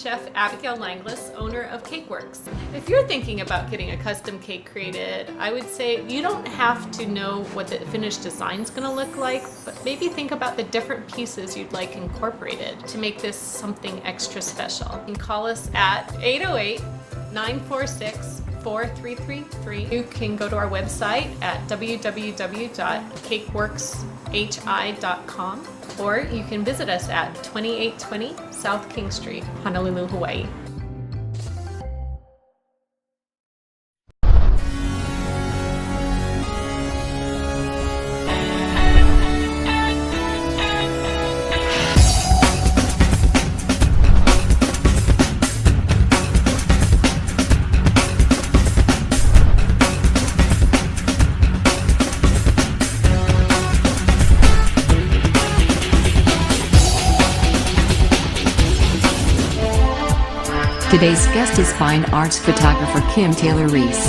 Chef Abigail Langlis, owner of CakeWorks. If you're thinking about getting a custom cake created, I would say you don't have to know what the finished design is going to look like, but maybe think about the different pieces you'd like incorporated to make this something extra special. You can call us at 808-946-4333. You can go to our website at www.cakeworkshi.com, or you can visit us at 2820 South King Street, Honolulu, Hawaii. Today's guest is fine arts photographer Taylor Reece.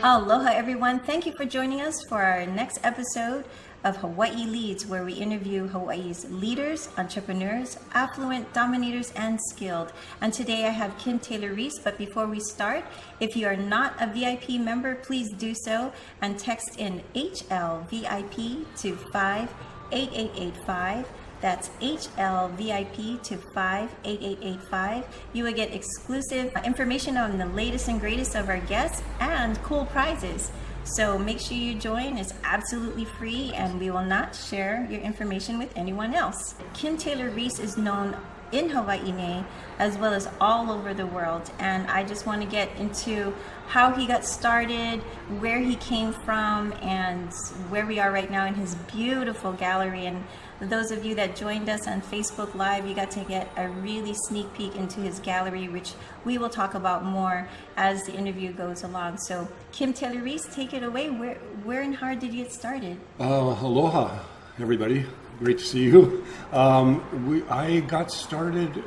Aloha everyone, thank you for joining us for our next episode of Hawaii Leads, where we interview Hawaii's leaders, entrepreneurs, affluent, dominators, and skilled. And today I have Taylor Reece, but before we start, if you are not a VIP member, please do so and text in HLVIP to 58885. That's HLVIP to 58885. You will get exclusive information on the latest and greatest of our guests and cool prizes. So make sure you join. It's absolutely free and we will not share your information with anyone else. Taylor Reece is known in Hawaii as well as all over the world, and I just want to get into how he got started, where he came from, and where we are right now in his beautiful gallery. And those of you that joined us on Facebook Live, you got to get a really sneak peek into his gallery, which we will talk about more as the interview goes along. So Taylor Reece, take it away. Where and how did you get started? Aloha everybody. Great to see you. I got started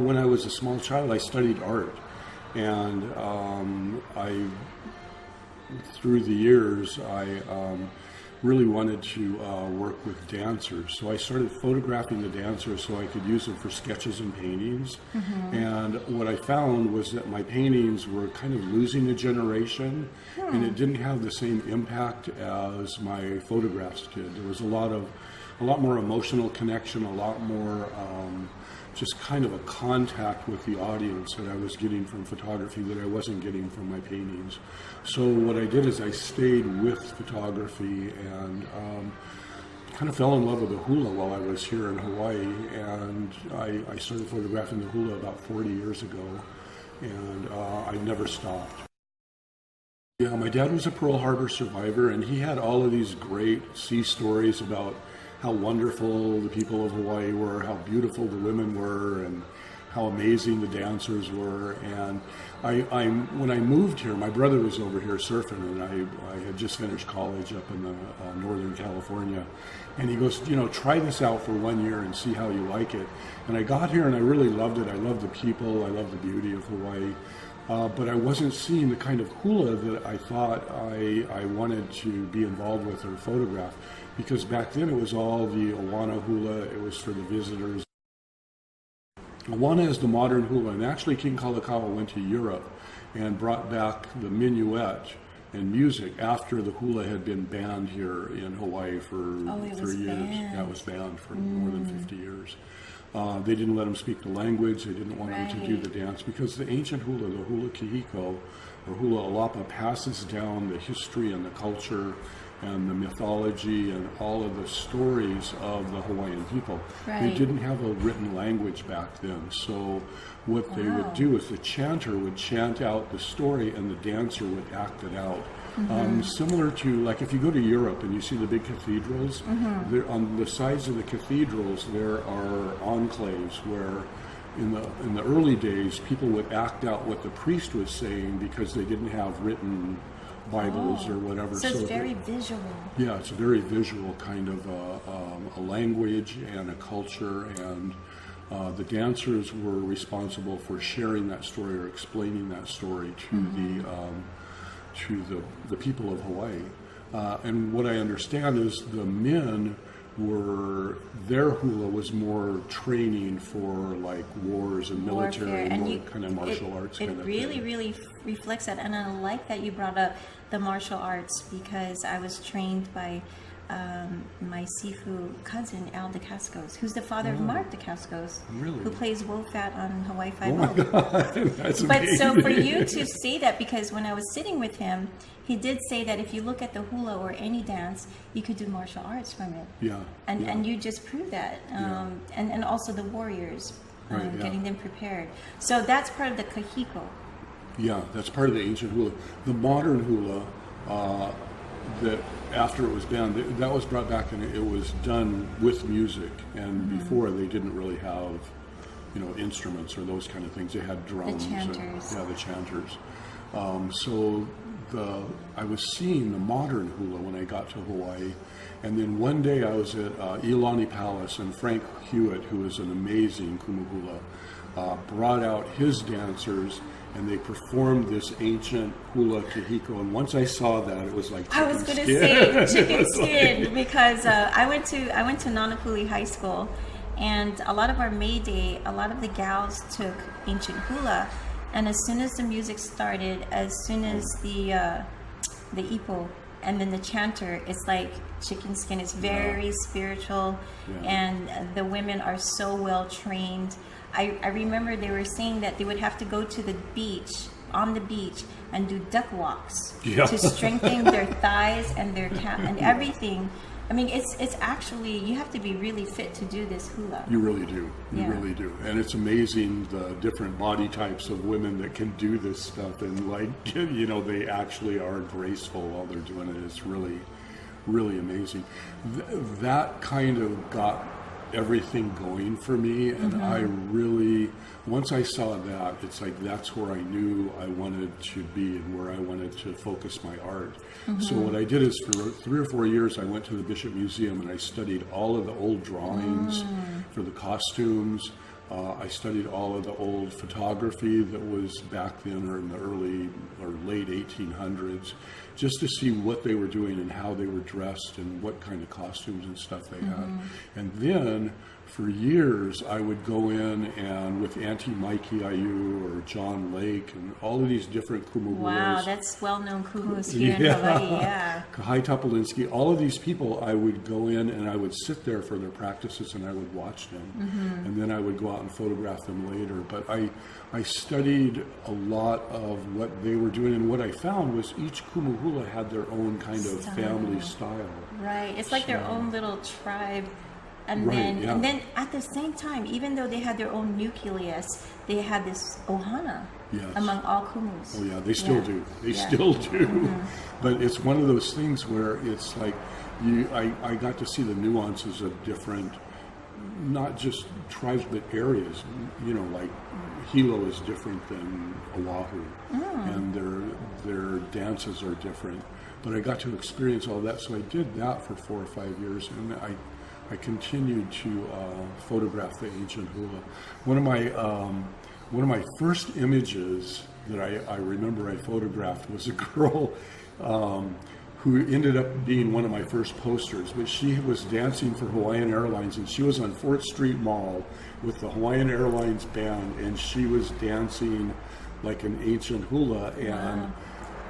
when I was a small child. I studied art, and through the years, I really wanted to work with dancers. So I started photographing the dancers so I could use them for sketches and paintings. Mm-hmm. And what I found was that my paintings were kind of losing a generation, and it didn't have the same impact as my photographs did. There was a lot more emotional connection, a lot more just kind of a contact with the audience that I was getting from photography that I wasn't getting from my paintings. So what I did is I stayed with photography and kind of fell in love with the hula while I was here in Hawaii, and I started photographing the hula about 40 years ago, and I never stopped. Yeah, my dad was a Pearl Harbor survivor, and he had all of these great sea stories about how wonderful the people of Hawaii were, how beautiful the women were, and how amazing the dancers were. And when I moved here, my brother was over here surfing, and I had just finished college up in Northern California. And he goes, try this out for 1 year and see how you like it. And I got here and I really loved it. I loved the people, I loved the beauty of Hawaii. But I wasn't seeing the kind of hula that I thought I wanted to be involved with or photograph, because back then it was all the Awana hula, it was for the visitors. Awana is the modern hula, and actually King Kalakaua went to Europe and brought back the minuet and music after the hula had been banned here in Hawaii for 3 years. Yeah, it was banned for more than 50 years. They didn't let them speak the language. They didn't want them to do the dance, because the ancient hula, the hula Kahiko or hula alapa, passes down the history and the culture and the mythology and all of the stories of the Hawaiian people. They didn't have a written language back then. So what they would do is the chanter would chant out the story and the dancer would act it out. Similar to, like, if you go to Europe and you see the big cathedrals, there, on the sides of the cathedrals there are enclaves where in the early days people would act out what the priest was saying because they didn't have written Bibles or whatever. So it's very visual. Yeah, it's a very visual kind of a language and a culture, and the dancers were responsible for sharing that story or explaining that story to the people of Hawaii. And what I understand is the men their hula was more training for like wars and military, Warfare, and more kind of martial arts kind of really, thing. really reflects that. And I like that you brought up the martial arts, because I was trained by my Sifu cousin, Al DeCascos, who's the father of Mark DeCascos, Really? who plays Wolfat on Hawaii Oh my Five-O. God, that's But amazing. so for you to say that, because when I was sitting with him, he did say that if you look at the hula or any dance, you could do martial arts from it. Yeah. And yeah. and you just proved that. And also the warriors, Right, yeah. getting them prepared. So that's part of the Kahiko. Yeah, that's part of the ancient hula. The modern hula, that after it was banned, that was brought back and it was done with music. And before they didn't really have, instruments or those kind of things. They had drums. chanters. The chanters. So I was seeing the modern hula when I got to Hawaii. And then one day I was at Iolani Palace, and Frank Hewitt, who is an amazing kumu hula, brought out his dancers, and they performed this ancient hula Kahiko. And once I saw that, it was like I was going to chicken skin. say chicken skin, because I went to Nanapuli High School, and a lot of our May Day, a lot of the gals took ancient hula, and as soon as the music started, as soon as the ipo and then the chanter, it's like chicken skin. It's very spiritual, and the women are so well trained. I remember they were saying that they would have to go to the beach, on the beach, and do duck walks to strengthen their thighs and their calf and everything. I mean, it's actually, you have to be really fit to do this hula. You really do. You Yeah. really do. And it's amazing the different body types of women that can do this stuff. And they actually are graceful while they're doing it. It's really, really amazing. That kind of got everything going for me. And I really, once I saw that, it's like that's where I knew I wanted to be and where I wanted to focus my art. So what I did is for 3 or 4 years, I went to the Bishop Museum and I studied all of the old drawings for the costumes. I studied all of the old photography that was back then, or in the early or late 1800s, just to see what they were doing and how they were dressed and what kind of costumes and stuff they had. And then for years, I would go in and with Auntie Mikey Ayu or John Lake and all of these different kumu Wow, hulas. that's well-known kumus here in Hawaii, yeah. Kahai Topolinsky, all of these people, I would go in and I would sit there for their practices and I would watch them. And then I would go out and photograph them later. But I studied a lot of what they were doing, and what I found was each kumu hula had their own kind of family style. Right, it's like their own little tribe. And Right, then yeah. and then at the same time, even though they had their own nucleus, they had this ohana Yes. among all kumus. Oh yeah, they still do. They Yeah. still do. But it's one of those things where it's like I got to see the nuances of different, not just tribes but areas. Like Hilo is different than Oahu, and their dances are different. But I got to experience all that, so I did that for 4 or 5 years, and I continued to photograph the ancient hula. One of my first images that I remember I photographed was a girl who ended up being one of my first posters. But she was dancing for Hawaiian Airlines, and she was on 4th Street Mall with the Hawaiian Airlines band, and she was dancing like an ancient hula. And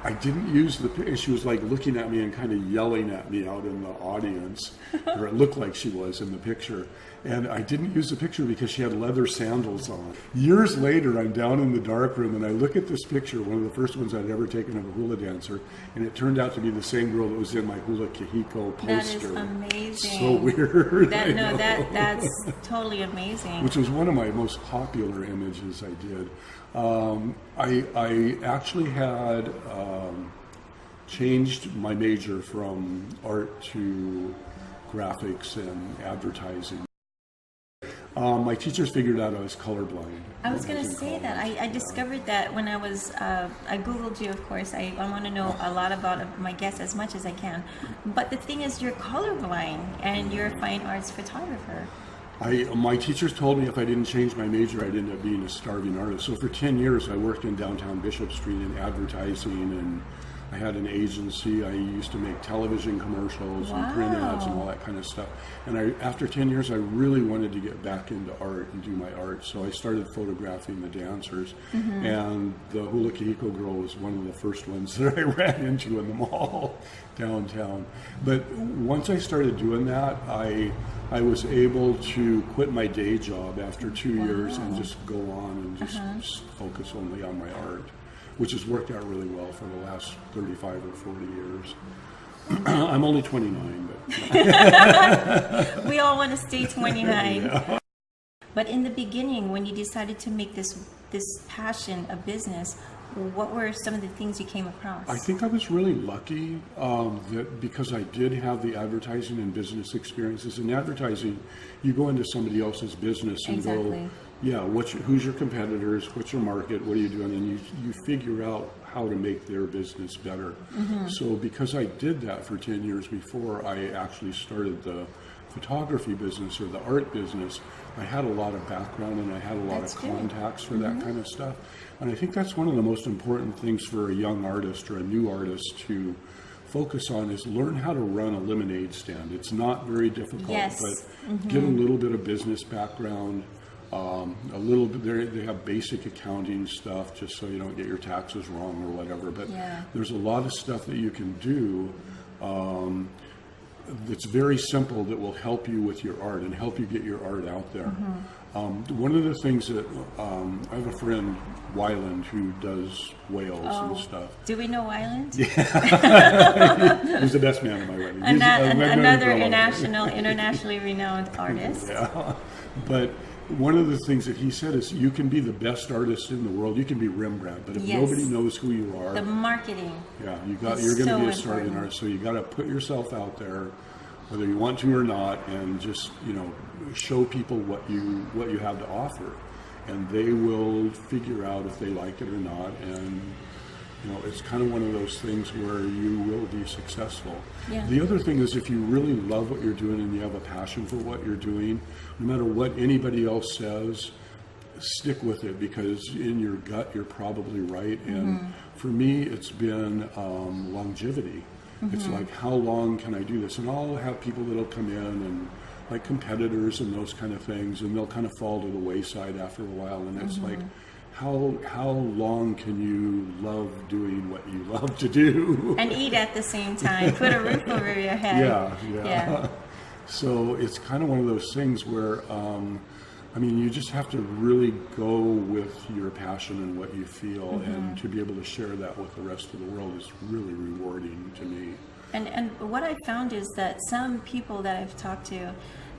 I didn't use the. She was like looking at me and kind of yelling at me out in the audience, or it looked like she was in the picture. And I didn't use the picture because she had leather sandals on. Years later, I'm down in the darkroom and I look at this picture, one of the first ones I'd ever taken of a hula dancer, and it turned out to be the same girl that was in my Hula Kahiko poster. That is amazing. So weird. That's totally amazing. Which was one of my most popular images I did. I actually had changed my major from art to graphics and advertising. My teachers figured out I was colorblind. I was going to in say that. college. I discovered that when I was, I Googled you, of course. I want to know a lot about my guests as much as I can. But the thing is, you're colorblind and you're a fine arts photographer. My teachers told me if I didn't change my major, I'd end up being a starving artist. So for 10 years, I worked in downtown Bishop Street in advertising and I had an agency. I used to make television commercials and print ads and all that kind of stuff. And after 10 years, I really wanted to get back into art and do my art. So I started photographing the dancers. And the Hula Kahiko girl was one of the first ones that I ran into in the mall downtown. But once I started doing that, I was able to quit my day job after 2 years and just go on and just focus only on my art, which has worked out really well for the last 35 or 40 years. I'm only 29, but we all want to stay 29. Yeah. But in the beginning, when you decided to make this passion a business, what were some of the things you came across? I think I was really lucky that because I did have the advertising and business experiences. In advertising, you go into somebody else's business and go, yeah, who's your competitors? What's your market? What are you doing? And you figure out how to make their business better. So because I did that for 10 years before I actually started the photography business or the art business, I had a lot of background and I had a lot of contacts for that kind of stuff. And I think that's one of the most important things for a young artist or a new artist to focus on is learn how to run a lemonade stand. It's not very difficult, but get a little bit of business background, a little bit, they have basic accounting stuff just so you don't get your taxes wrong or whatever. But there's a lot of stuff that you can do that's very simple that will help you with your art and help you get your art out there. One of the things that I have a friend, Wyland, who does whales and stuff. Do we know Wyland? Yeah. He's the best man at my wedding. Another internationally renowned artist. Yeah. But one of the things that he said is you can be the best artist in the world. You can be Rembrandt, but if nobody knows who you are, the marketing. Yeah, you're going to be a starving artist. So you got to put yourself out there, whether you want to or not, and just show people what you have to offer, and they will figure out if they like it or not. And it's kind of one of those things where you will be successful. Yeah. The other thing is if you really love what you're doing and you have a passion for what you're doing, no matter what anybody else says, stick with it, because in your gut you're probably right. And for me, it's been longevity. It's like, how long can I do this? And I'll have people that'll come in and like competitors and those kind of things, and they'll kind of fall to the wayside after a while. And it's like, how long can you love doing what you love to do? And eat at the same time, put a roof over your head. Yeah. So it's kind of one of those things where, you just have to really go with your passion and what you feel, and to be able to share that with the rest of the world is really rewarding to me. And what I found is that some people that I've talked to,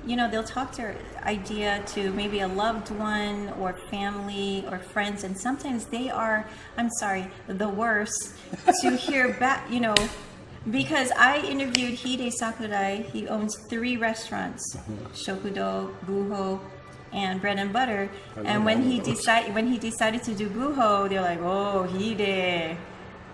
they'll talk their idea to maybe a loved one or family or friends, and sometimes they are, the worst to hear back, because I interviewed Hide Sakurai. He owns 3 restaurants, Shokudo, Buho, and Bread and Butter. And when he decided to do Buho, they're like, oh, Hide.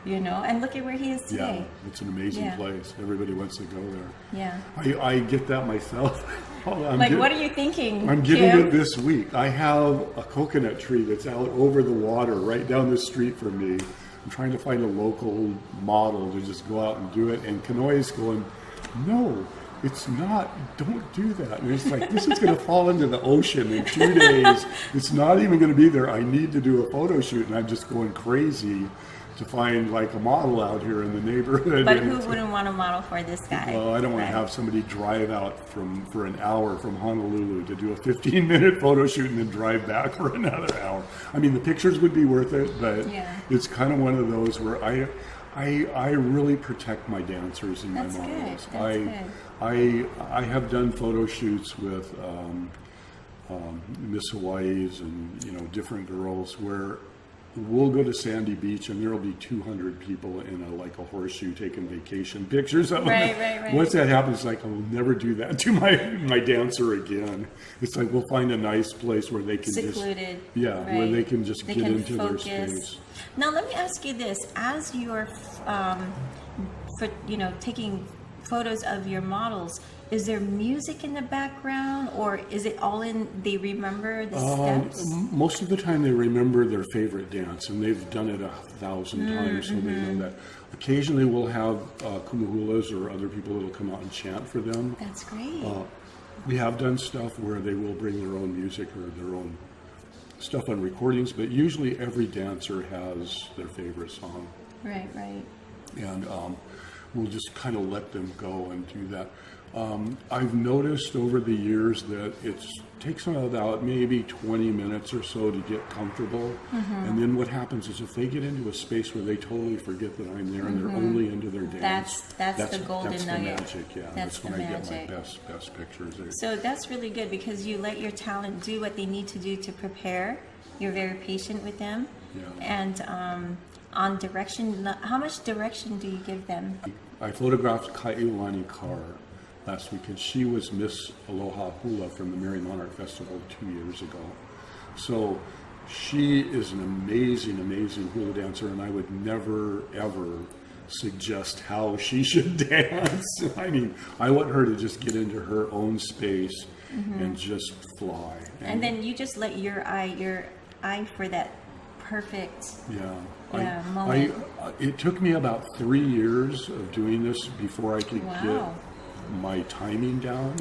And look at where he is today. Yeah, it's an amazing place. Everybody wants to go there. Yeah. I get that myself. What are you thinking? I'm getting it this week. I have a coconut tree that's out over the water right down the street from me. I'm trying to find a local model to just go out and do it. And Kanoe's going, no, it's not. Don't do that. And it's like, this is going to fall into the ocean in 2 days. It's not even going to be there. I need to do a photo shoot. And I'm just going crazy to find like a model out here in the neighborhood. But who wouldn't want a model for this guy? Well, I don't want to have somebody drive out for an hour from Honolulu to do a 15-minute photo shoot and then drive back for another hour. The pictures would be worth it, but it's kind of one of those where I really protect my dancers and my models. I have done photo shoots with Miss Hawaii's and different girls where we'll go to Sandy Beach and there'll be 200 people in a horseshoe taking vacation pictures of them. Right. Once that happens, like, I'll never do that to my dancer again. It's like, we'll find a nice place where they can secluded. Where they can just get into focus. Their space. Now, let me ask you this: as you're, taking photos of your models, is there music in the background, or is it all in, they remember the steps? Most of the time they remember their favorite dance, and they've done it 1,000 times, so they know that. Occasionally we'll have kumuhulas or other people that will come out and chant for them. That's great. We have done stuff where they will bring their own music or their own stuff on recordings, but usually every dancer has their favorite song. Right, right. And we'll just kind of let them go and do that. I've noticed over the years that it takes them about maybe 20 minutes or so to get comfortable. And then what happens is if they get into a space where they totally forget that I'm there and they're only into their dance. That's the golden nugget. That's the magic, yeah. That's when I get my best pictures. So that's really good because you let your talent do what they need to do to prepare. You're very patient with them. Yeah. And on direction, how much direction do you give them? I photographed Kailani Carr last week, and she was Miss Aloha Hula from the Merry Monarch Festival 2 years ago. So she is an amazing, amazing hula dancer, and I would never, ever suggest how she should dance. I mean, I want her to just get into her own space and just fly. And then you just let your eye for that perfect moment. It took me about 3 years of doing this before I could get my timing down.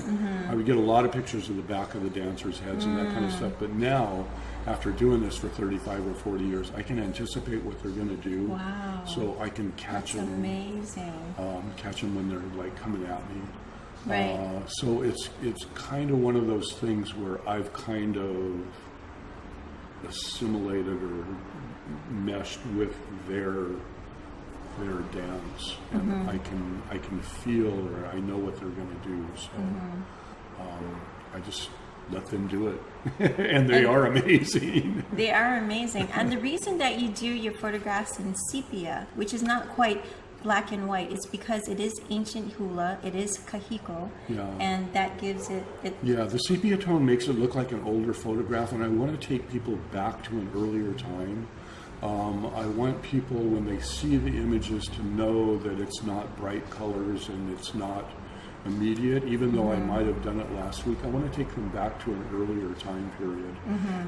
I would get a lot of pictures of the back of the dancers' heads and that kind of stuff, but now after doing this for 35 or 40 years, I can anticipate what they're going to do. Wow. So I can catch them. Amazing. Catch them when they're like coming at me. Right. So it's kind of one of those things where I've kind of assimilated or meshed with their dance, and I can feel, or I know what they're going to do. So I just let them do it, and they are amazing. They are amazing, and the reason that you do your photographs in sepia, which is not quite black and white, is because it is ancient hula, it is Kahiko, and that gives it. Yeah, the sepia tone makes it look like an older photograph, and I want to take people back to an earlier time. I want people, when they see the images, to know that it's not bright colors and it's not immediate, even though I might have done it last week. I want to take them back to an earlier time period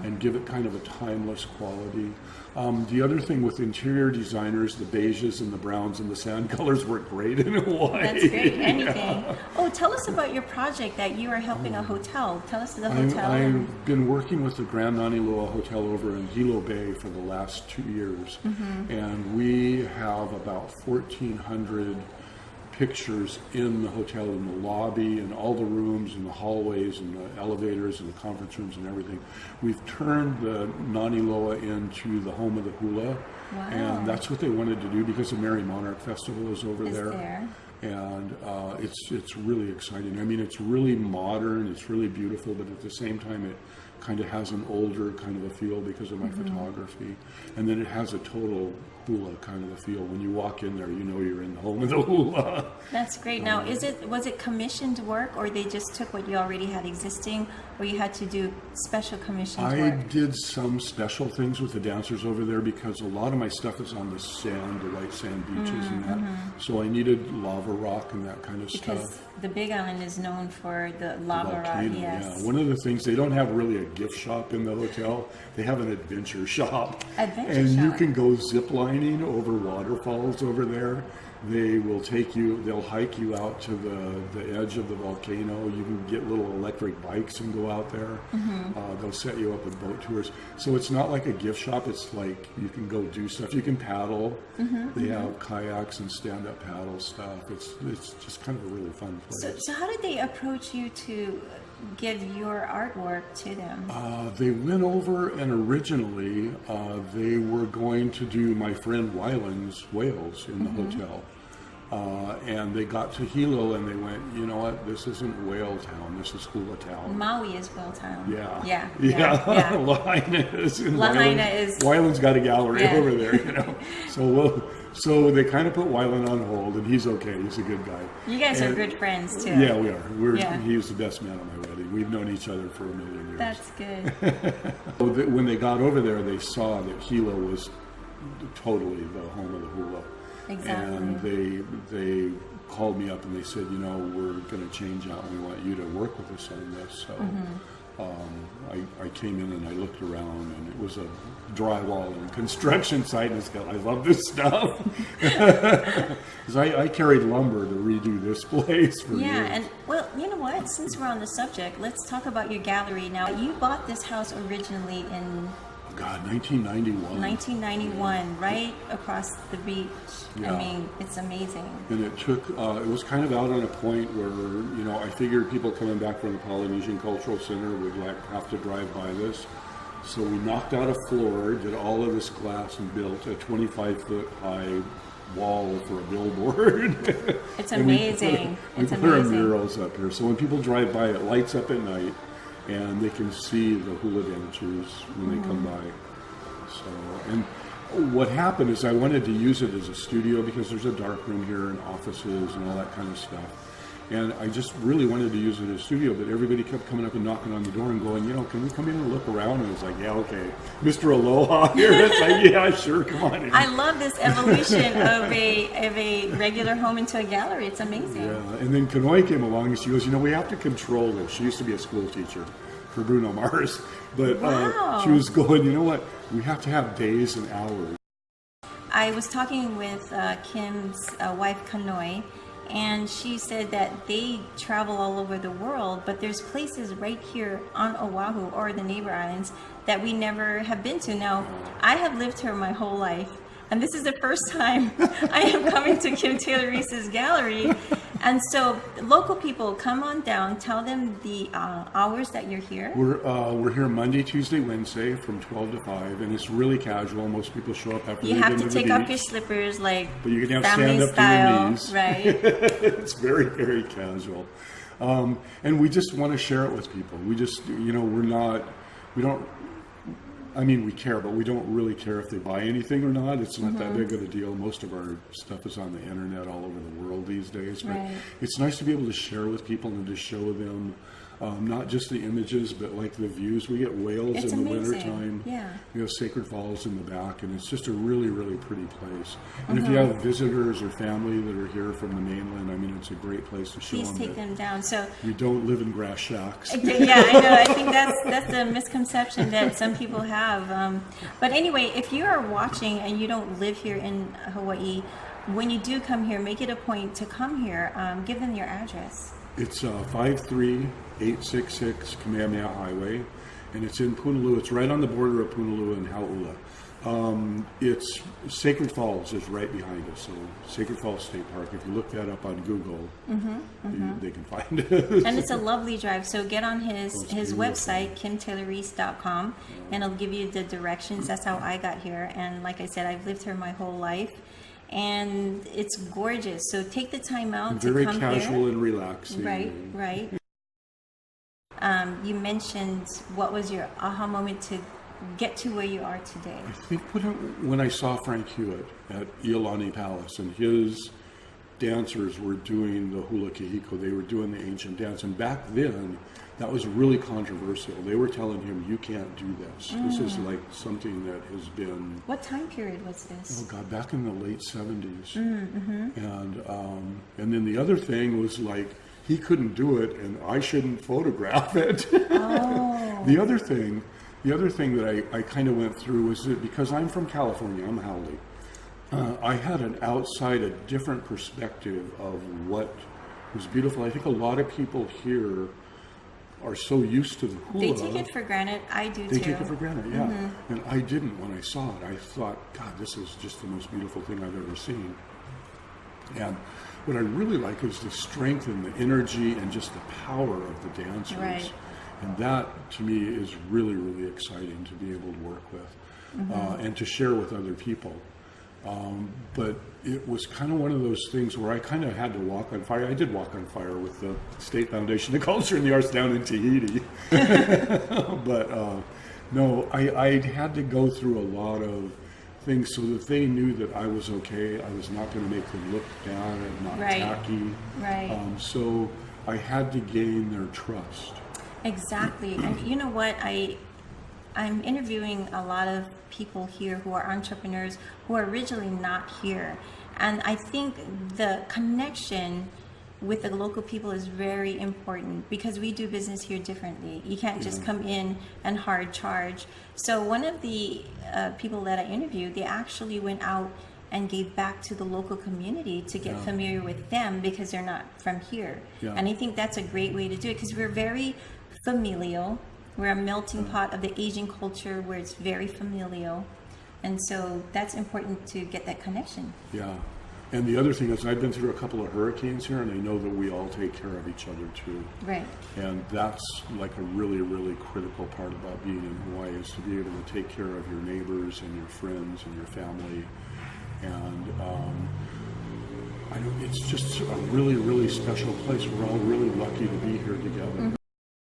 and give it kind of a timeless quality. The other thing with interior designers, the beiges and the browns and the sand colors work great in Hawaii. That's great. Anything. Oh, tell us about your project that you are helping a hotel. Tell us the hotel. I've been working with the Grand Naniloa Hotel over in Hilo Bay for the last 2 years, and we have about 1,400 pictures in the hotel, in the lobby, and all the rooms, and the hallways, and the elevators, and the conference rooms, and everything. We've turned the Naniloa into the home of the hula, and that's what they wanted to do because the Merry Monarch Festival is over there. And it's really exciting. I mean, it's really modern, it's really beautiful, but at the same time, it kind of has an older kind of a feel because of my photography. And then it has a total hula kind of a feel. When you walk in there, you know you're in the home of the hula. That's great. Now, was it commissioned work, or they just took what you already had existing, or you had to do special commissioned work? I did some special things with the dancers over there because a lot of my stuff is on the sand, the white sand beaches and that. So I needed lava rock and that kind of stuff. Because the Big Island is known for the lava rock, volcano, yeah. One of the things, they don't have really a gift shop in the hotel. They have an adventure shop. You can go zip lining over waterfalls over there. They will take you, they'll hike you out to the edge of the volcano. You can get little electric bikes and go out there. They'll set you up with boat tours. So it's not like a gift shop. It's like you can go do stuff. You can paddle. They have kayaks and stand-up paddle stuff. It's just kind of a really fun place. So how did they approach you to give your artwork to them? They went over, and originally they were going to do my friend Wyland's Whales in the hotel. And they got to Hilo and they went, you know what, this isn't Whale Town, this is Hula Town. Maui is Whale Town. Yeah. Lahaina is. Wyland's got a gallery over there, you know. So they kind of put Wyland on hold, and he's okay. He's a good guy. You guys are good friends too. Yeah, we are. He was the best man at my wedding. We've known each other for a million years. That's good. When they got over there, they saw that Hilo was totally the home of the hula. Exactly. And they called me up and they said, you know, we're going to change out and we want you to work with us on this. So I came in and I looked around, and it was a drywall and construction site, and I love this stuff. Because I carried lumber to redo this place for Yeah, years. and well, you know what? Since we're on the subject, let's talk about your gallery. Now, you bought this house originally in God, 1991. 1991, right across the beach. Yeah. I mean, it's amazing. And it took, it was kind of out on a point where, you know, I figured people coming back from the Polynesian Cultural Center would have to drive by this. So we knocked out a floor, did all of this glass, and built a 25-foot high wall for a billboard. It's And amazing. We put our murals up here. So when people drive by, it lights up at night, and they can see the hula dancers when they come by. So, and what happened is I wanted to use it as a studio because there's a dark room here and offices and all that kind of stuff. And I just really wanted to use it as a studio, but everybody kept coming up and knocking on the door and going, you know, can we come in and look around? And it's like, yeah, okay. Mr. Aloha here. It's like, yeah, sure, come on in. I love this evolution of a regular home into a gallery. It's amazing. Yeah, and then Kanoi came along and she goes, you know, we have to control this. She used to be a school teacher for Bruno Mars, but Wow. she was going, you know what, we have to have days and hours. I was talking with Kim's wife, Kanoi, and she said that they travel all over the world, but there's places right here on Oahu or the neighbor islands that we never have been to. Now, I have lived here my whole life, and this is the first time I am coming to Kim Taylor Reece's gallery. And so, local people, come on down. Tell them the hours that you're here. We're here Monday, Tuesday, Wednesday from 12 to 5, and it's really casual. Most people show up after You they've have been to to the take off beach, your slippers, like but you can have family stand up style, to your knees. right? It's very, very casual, and we just want to share it with people. We just, you know, we don't. I mean, we care, but we don't really care if they buy anything or not. It's not that big of a deal. Most of our stuff is on the internet all over the world these days. But Right. it's nice to be able to share with people and to show them not just the images, but like the views. We get whales It's in the amazing. wintertime. Yeah. We have Sacred Falls in the back, and it's just a really, really pretty place. And if you have visitors or family that are here from the mainland, I mean, it's a great place to show Please them take that them down. So, we don't live in grass shacks. yeah, I know. I think that's the misconception that some people have. But anyway, if you are watching and you don't live here in Hawaii, when you do come here, make it a point to come here. Give them your address. It's 53866 Kamehameha Highway, and it's in Punalua. It's right on the border of Punalua and Hauula. It's Sacred Falls is right behind us, so Sacred Falls State Park. If you look that up on Google, they can find it. And it's a lovely drive. So get on his beautiful. website, kimtaylorreece.com, and it'll give you the directions. That's how I got here. And like I said, I've lived here my whole life. And it's gorgeous. So take the time out Very to come casual here. and relaxing. Right, right. You mentioned what was your aha moment to get to where you are today? I think when I saw Frank Hewitt at Iolani Palace, and his dancers were doing the Hula Kahiko, they were doing the ancient dance, and back then that was really controversial. They were telling him, you can't do this. This is like something that has been, What time period was this? oh God, back in the late 70s. And then the other thing was like, he couldn't do it and I shouldn't photograph it. Oh. The other thing that I kind of went through was that because I'm from California, I'm Hauula, I had a different perspective of what was beautiful. I think a lot of people here are so used to the hula. They take it for granted. I do They too. take it for granted, yeah. And I didn't when I saw it. I thought, God, this is just the most beautiful thing I've ever seen. And what I really like is the strength and the energy and just the power of the dancers. Right. And that, to me, is really, really exciting to be able to work with and to share with other people. But it was kind of one of those things where I kind of had to walk on fire. I did walk on fire with the State Foundation of Culture and the Arts down in Tahiti. But no, I had to go through a lot of things so that they knew that I was okay. I was not going to make them look down and not Right. tacky. Right. So I had to gain their trust. Exactly. And you know what? I'm interviewing a lot of people here who are entrepreneurs who are originally not here. And I think the connection with the local people is very important because we do business here differently. You can't just come in and hard charge. So one of the people that I interviewed, they actually went out and gave back to the local community to get familiar with them because they're not from here. And I think that's a great way to do it because we're very familial. We're a melting pot of the Asian culture where it's very familial. And so that's important to get that connection. Yeah. And the other thing is I've been through a couple of hurricanes here, and I know that we all take care of each other too. Right. And that's like a really, really critical part about being in Hawaii is to be able to take care of your neighbors and your friends and your family. And I know it's just a really, really special place. We're all really lucky to be here together.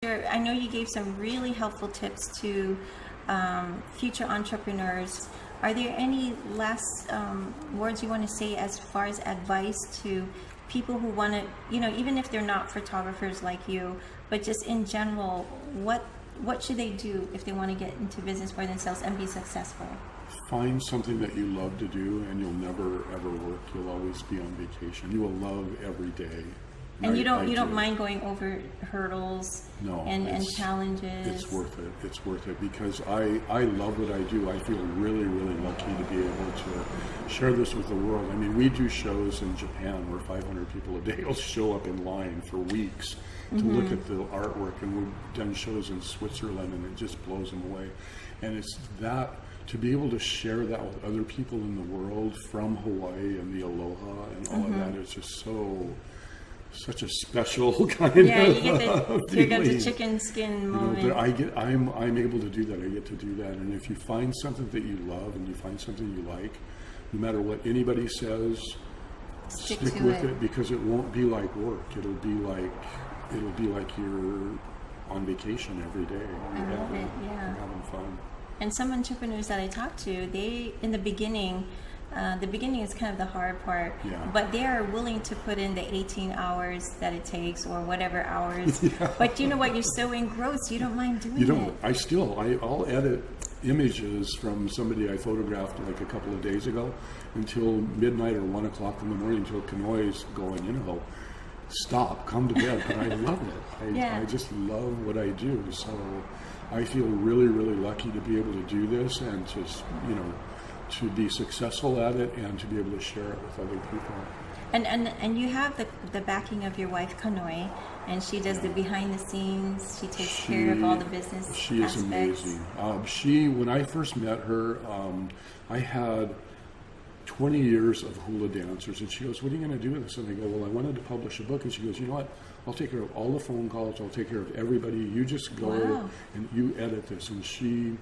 Sure. I know you gave some really helpful tips to future entrepreneurs. Are there any last words you want to say as far as advice to people who want to, you know, even if they're not photographers like you, but just in general, what should they do if they want to get into business for themselves and be successful? Find something that you love to do, and you'll never ever work. You'll always be on vacation. You will love every day. And you don't mind going over hurdles and challenges. It's worth it. It's worth it because I love what I do. I feel really, really lucky to be able to share this with the world. I mean, we do shows in Japan where 500 people a day will show up in line for weeks to look at the artwork, and we've done shows in Switzerland, and it just blows them away. And it's that, to be able to share that with other people in the world from Hawaii and the aloha and all of that is just such a special kind of you get the here comes the chicken skin moment. You know, but I'm able to do that. I get to do that. And if you find something that you love and you find something you like, no matter what anybody says, stick with it because it won't be like work. It'll be like you're on vacation every day. I love it. Yeah, you're having fun. And some entrepreneurs that I talk to, they in the beginning is kind of the hard part, but they are willing to put in the 18 hours that it takes or whatever hours. But you know what? You're so engrossed, you don't mind doing it. I'll edit images from somebody I photographed like a couple of days ago until midnight or 1 o'clock in the morning until Kanoi's going, you know, stop, come to bed. But I love it. I just love what I do. So I feel really, really lucky to be able to do this and to, you know, to be successful at it and to be able to share it with other people. And you have the backing of your wife, Kanoi, and she does the behind the scenes. She takes care of all the business She is aspects. amazing. When I first met her, I had 20 years of hula dancers, and she goes, what are you going to do with this? And I go, well, I wanted to publish a book. And she goes, you know what? I'll take care of all the phone calls. I'll take care of everybody. You just go and you edit this. And she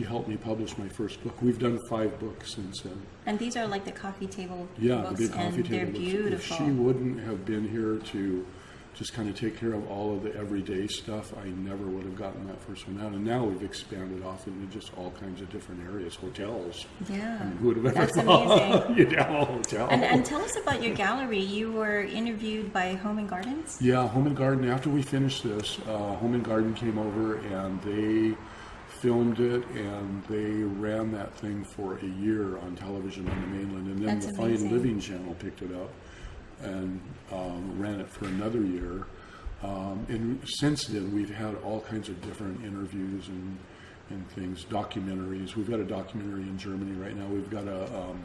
helped me publish my first book. We've done 5 books since then. And these are like the coffee table books, the big coffee table they're books. beautiful. If she wouldn't have been here to just kind of take care of all of the everyday stuff, I never would have gotten that first one out. And now we've expanded off into just all kinds of different areas, hotels. Yeah. I mean, who would have ever That's thought? amazing. A hotel. And tell us about your gallery. You were interviewed by Home and Gardens? Yeah, Home and Garden. After we finished this, Home and Garden came over and they filmed it, and they ran that thing for a year on television on the mainland, and then That's the amazing. Fine Living channel picked it up and ran it for another year. And since then, we've had all kinds of different interviews and things, documentaries. We've got a documentary in Germany right now. We've got a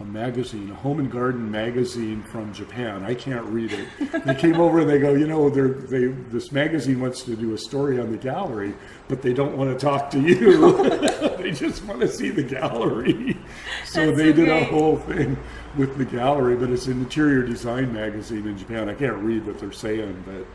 magazine, a Home and Garden magazine from Japan. I can't read it. They came over and they go, you know, this magazine wants to do a story on the gallery, but they don't want to talk to you. They just want to see the gallery. So they did a whole thing with the gallery, but it's an interior design magazine in Japan. I can't read what they're saying, but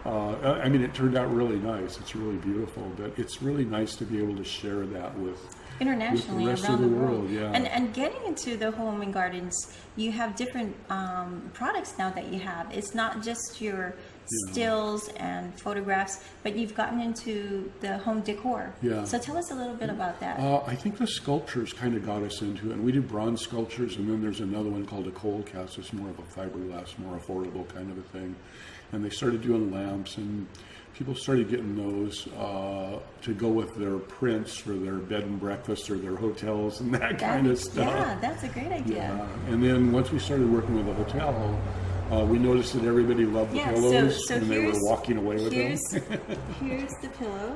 I mean, it turned out really nice. It's really beautiful, but it's really nice to be able to share that with internationally, with the rest around of the world. Yeah. And getting into the Home and Gardens, you have different products now that you have. It's not just your stills and photographs, but you've gotten into the home decor. Yeah. So tell us a little bit about that. I think the sculptures kind of got us into it. And we do bronze sculptures, and then there's another one called a cold cast. It's more of a fiberglass, more affordable kind of a thing. And they started doing lamps, and people started getting those to go with their prints for their bed and breakfast or their hotels and that kind of stuff. Yeah, that's a great idea. Yeah. And then once we started working with the hotel, we noticed that everybody loved the pillows so when they were walking away with them. Here's the pillow.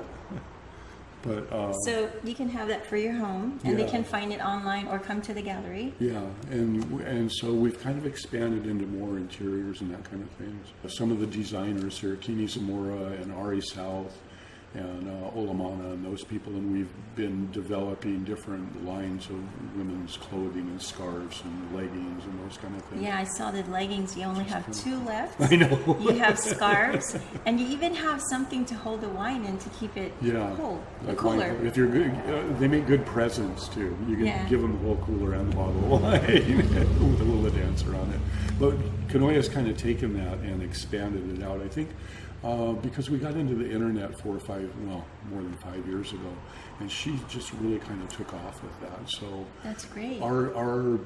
But So you can have that for your home, and they can find it online or come to the gallery. yeah, and so we've kind of expanded into more interiors and that kind of things. Some of the designers here, Kini Zamora and Ari South and Olamana and those people, and we've been developing different lines of women's clothing and scarves and leggings and those kind of things. Yeah, I saw the leggings. You only have 2 left. I know. You have scarves, and you even have something to hold the wine in to keep it cool. A like cooler. wine, if you're good, they make good presents too. You can give them the whole cooler and the bottle of wine with a little dancer on it. But Kanoya's kind of taken that and expanded it out. I think because we got into the internet more than 5 years ago, and she just really kind of took off with that. So that's great. Our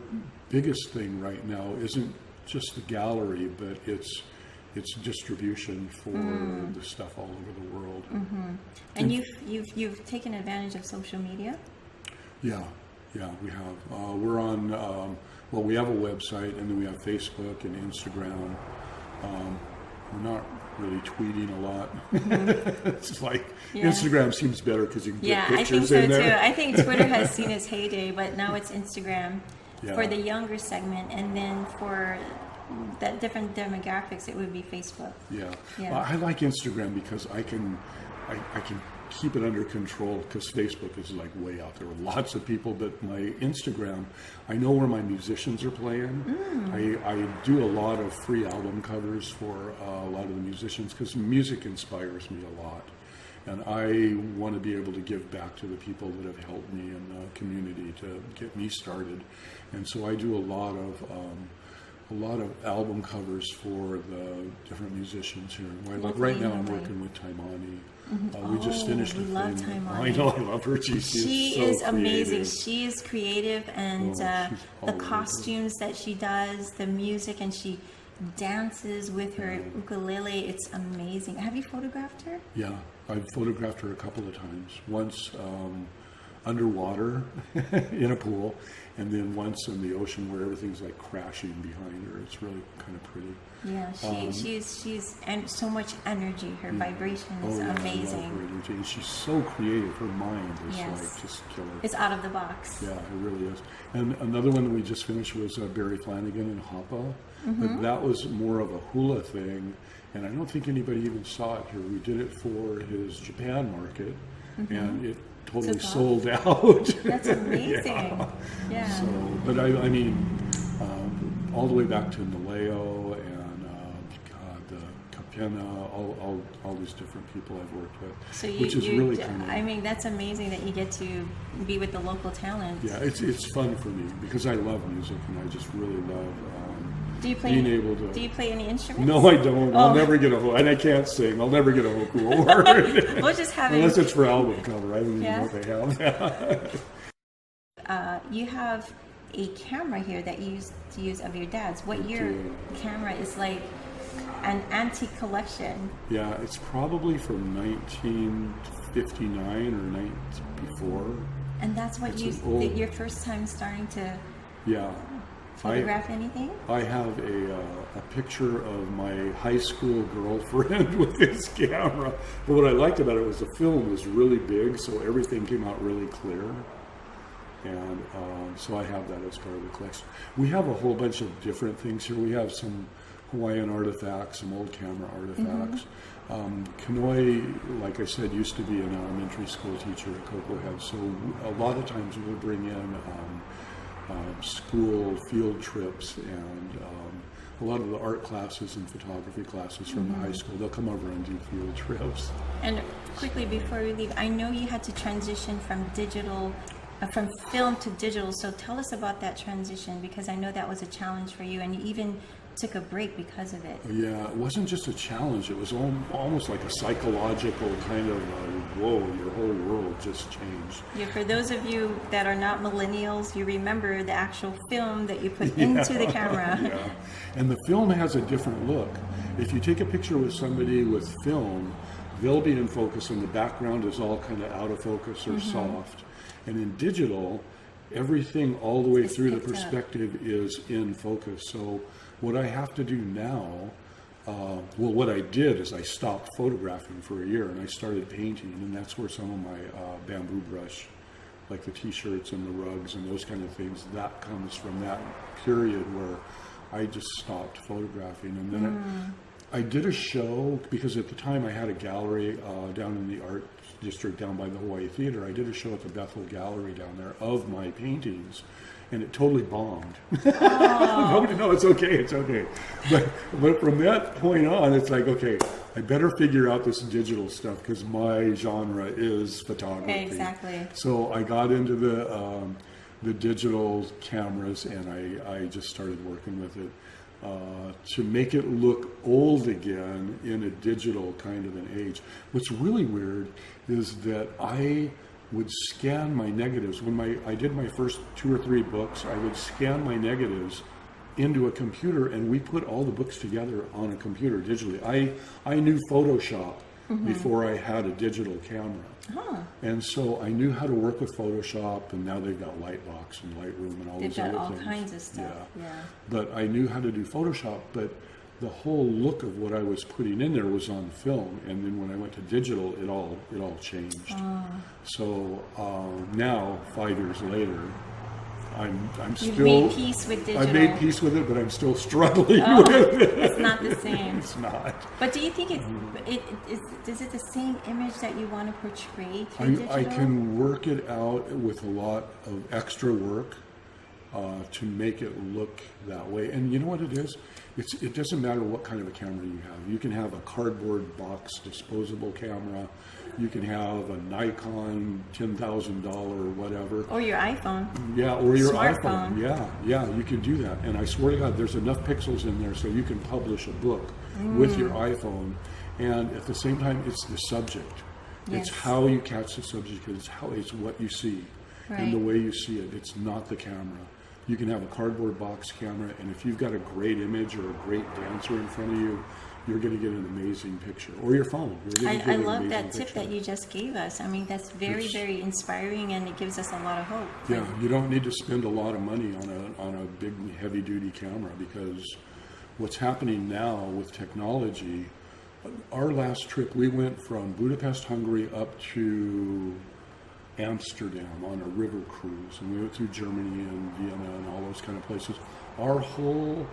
biggest thing right now isn't just the gallery, but it's distribution for the stuff all over the world. Mm-hmm. And you've taken advantage of social media? Yeah, we have. We're on. We have a website, and then we have Facebook and Instagram. We're not really tweeting a lot. It's like Instagram seems better because you can get pictures in there. Yeah, I think so too. I think Twitter has seen its heyday, but now it's Instagram for the younger segment, and then for that different demographics, it would be Facebook. Yeah. I like Instagram because I can keep it under control, because Facebook is like way out there with lots of people. But my Instagram, I know where my musicians are playing. I do a lot of free album covers for a lot of the musicians, because music inspires me a lot, and I want to be able to give back to the people that have helped me in the community to get me started. And so I do a lot of album covers for the different musicians here. Like right now I'm working with Taimani. We just finished a thing. Love Taimani. I know, I love her. She is so amazing. creative. She is creative, and the costumes that she does, the music, and she dances with her ukulele. It's amazing. Have you photographed her? Yeah, I've photographed her a couple of times. Once underwater in a pool, and then once in the ocean where everything's like crashing behind her. It's really kind of pretty. Yeah, she's and so much energy. Her vibration is amazing. I love her energy. And she's so creative. Her mind is like just killer. It's out of the box. Yeah, it really is. And another one that we just finished was Barry Flanagan in Hapa. But that was more of a hula thing, and I don't think anybody even saw it here. We did it for his Japan market, and it totally sold out. That's amazing. Yeah. So, but I mean, all the way back to Naleo and the Kapena, all these different people I've worked with, So which is really kind of. I mean, that's amazing that you get to be with the local talent. Yeah, it's fun for me because I love music, and I just really love. Do you play? Being able to. Do you play any instruments? No, I don't. I'll never get a and I can't sing. I'll never get a hoku award. We'll just have unless it's for album cover. I don't even know if they have. You have a camera here that you used to use of your dad's. What your camera is like an antique collection? Yeah, it's probably from 1959 or before. And that's what your first time starting to. Yeah. Photograph anything? I have a picture of my high school girlfriend with this camera. But what I liked about it was the film was really big, so everything came out really clear. And so I have that as part of the collection. We have a whole bunch of different things here. We have some Hawaiian artifacts, some old camera artifacts. Kanoi, like I said, used to be an elementary school teacher at Cocoa Head, so a lot of times we'll bring in school field trips and a lot of the art classes and photography classes from the high school. They'll come over and do field trips. And quickly before we leave, I know you had to transition from from film to digital. So tell us about that transition, because I know that was a challenge for you, and you even took a break because of it. Yeah, it wasn't just a challenge. It was almost like a psychological kind of, whoa, your whole world just changed. Yeah, for those of you that are not millennials, you remember the actual film that you put into the camera. Yeah, and the film has a different look. If you take a picture with somebody with film, they'll be in focus and the background is all kind of out of focus or soft. And in digital, everything all the way It's through the picked up. perspective is in focus. So what I have to do now, well, what I did is I stopped photographing for a year and I started painting, and that's where some of my bamboo brush, like the t-shirts and the rugs and those kind of things, that comes from that period where I just stopped photographing. And then I did a show, because at the time I had a gallery down in the art district down by the Hawaii Theater. I did a show at the Bethel Gallery down there of my paintings, and it totally bombed. No, it's okay. But from that point on, it's like, okay, I better figure out this digital stuff because my genre is photography. Exactly. So I got into the digital cameras, and I just started working with it to make it look old again in a digital kind of an age. What's really weird is that I would scan my negatives. When I did my first 2 or 3 books, I would scan my negatives into a computer, and we put all the books together on a computer digitally. I knew Photoshop before I had a digital camera. And so I knew how to work with Photoshop, and now they've got Lightbox and Lightroom and all They've those got other all things. kinds of stuff. Yeah. But I knew how to do Photoshop, but the whole look of what I was putting in there was on film, and then when I went to digital, it all changed. So now, 5 years later, I'm You've still made peace with digital. I've made peace with it, but I'm still struggling with it. It's not the same. It's not. But do you think is it the same image that you want to portray through digital? I can work it out with a lot of extra work to make it look that way. And you know what it is? It doesn't matter what kind of a camera you have. You can have a cardboard box disposable camera. You can have a Nikon $10,000 whatever. Or your iPhone. Yeah, or your Smartphone. iPhone. Yeah, you can do that. And I swear to God, there's enough pixels in there so you can publish a book with your iPhone. And at the same time, it's the subject. Yes. It's how you catch the subject. It's what you see and the Right. way you see it. It's not the camera. You can have a cardboard box camera, and if you've got a great image or a great dancer in front of you, you're going to get an amazing picture. Or your phone. I love that tip that you just gave us. I mean, that's very, very inspiring, and it gives us a lot of hope. Yeah, you don't need to spend a lot of money on a big, heavy-duty camera, because what's happening now with technology, our last trip, we went from Budapest, Hungary, up to Amsterdam on a river cruise, and we went through Germany and Vienna and all those kind of places. Our whole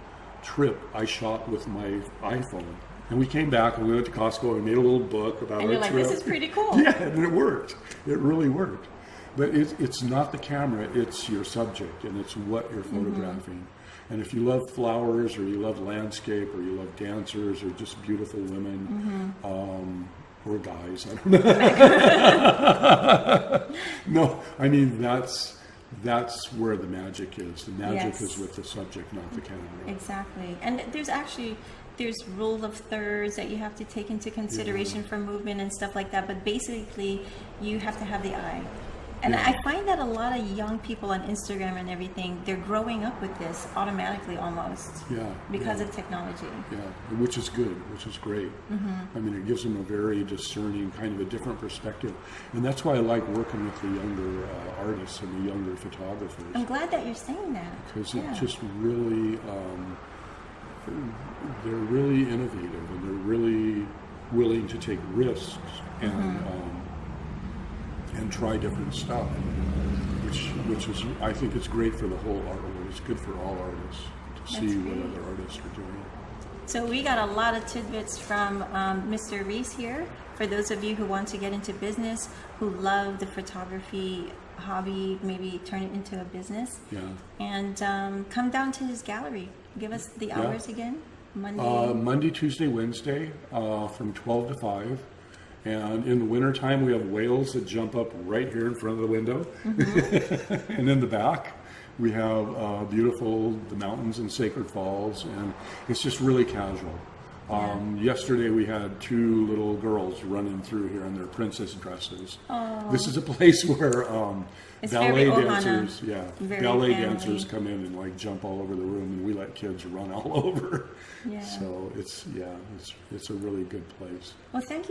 trip I shot with my iPhone, and we came back and we went to Costco and made a little book about And our you're like, trip. this is pretty cool. Yeah, and it worked. It really worked. But it's not the camera, it's your subject, and it's what you're photographing. And if you love flowers, or you love landscape, or you love dancers, or just beautiful women, or guys, I don't know. No, I mean, that's where the magic is. The magic is with the subject, not the camera. Exactly. And there's rule of thirds that you have to take into consideration for movement and stuff like that. But basically, you have to have the eye. And I find that a lot of young people on Instagram and everything, they're growing up with this automatically almost. Because of technology. Yeah, which is good, which is great. I mean, it gives them a very discerning, kind of a different perspective. And that's why I like working with the younger artists and the younger photographers. I'm glad that you're saying that. Because it just really, they're really innovative, and they're really willing to take risks and try different stuff, which is, I think it's great for the whole art world. It's good for all artists to see what other artists are doing. So we got a lot of tidbits from Mr. Reece here. For those of you who want to get into business, who love the photography hobby, maybe turn it into a business. Yeah. And come down to his gallery. Give us the hours again. Monday, Tuesday, Wednesday, from 12 to 5. And in the wintertime, we have whales that jump up right here in front of the window. And in the back, we have the mountains and Sacred Falls. And it's just really casual. Yesterday we had 2 little girls running through here in their princess dresses. This is a place where It's ballet very Ohana. dancers, Very ballet family. dancers come in and like jump all over the room, and we let kids run all over. Yeah. So it's a really good place. Well, thank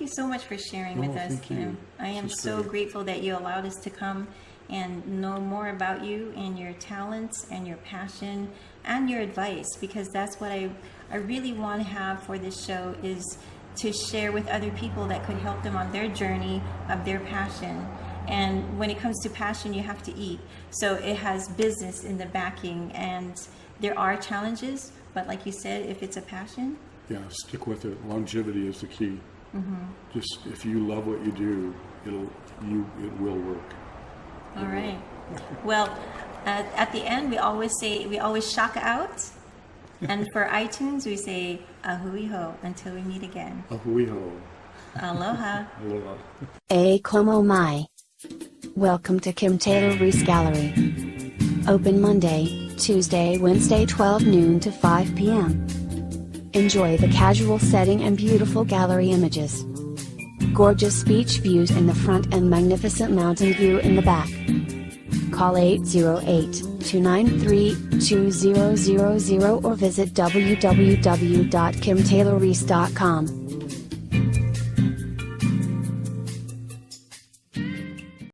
you so much for sharing with us, thank you. Kim. I am This is so great. grateful that you allowed us to come and know more about you and your talents and your passion and your advice, because that's what I really want to have for this show, is to share with other people that could help them on their journey of their passion. And when it comes to passion, you have to eat. So it has business in the backing, and there are challenges, but like you said, if it's a passion, Yeah, stick with it. Longevity is the key. Just if you love what you do, it will work. all right. Well, at the end, we always shaka out. And for iTunes, we say ahui ho until we meet again. Ahui ho. Aloha. Aloha. A como mai. Welcome to Kim Taylor Reece Gallery. Open Monday, Tuesday, Wednesday 12 noon to 5 p.m. Enjoy the casual setting and beautiful gallery images. Gorgeous beach views in the front and magnificent mountain view in the back. Call 808-293-2000 or visit www.kimtaylorreece.com.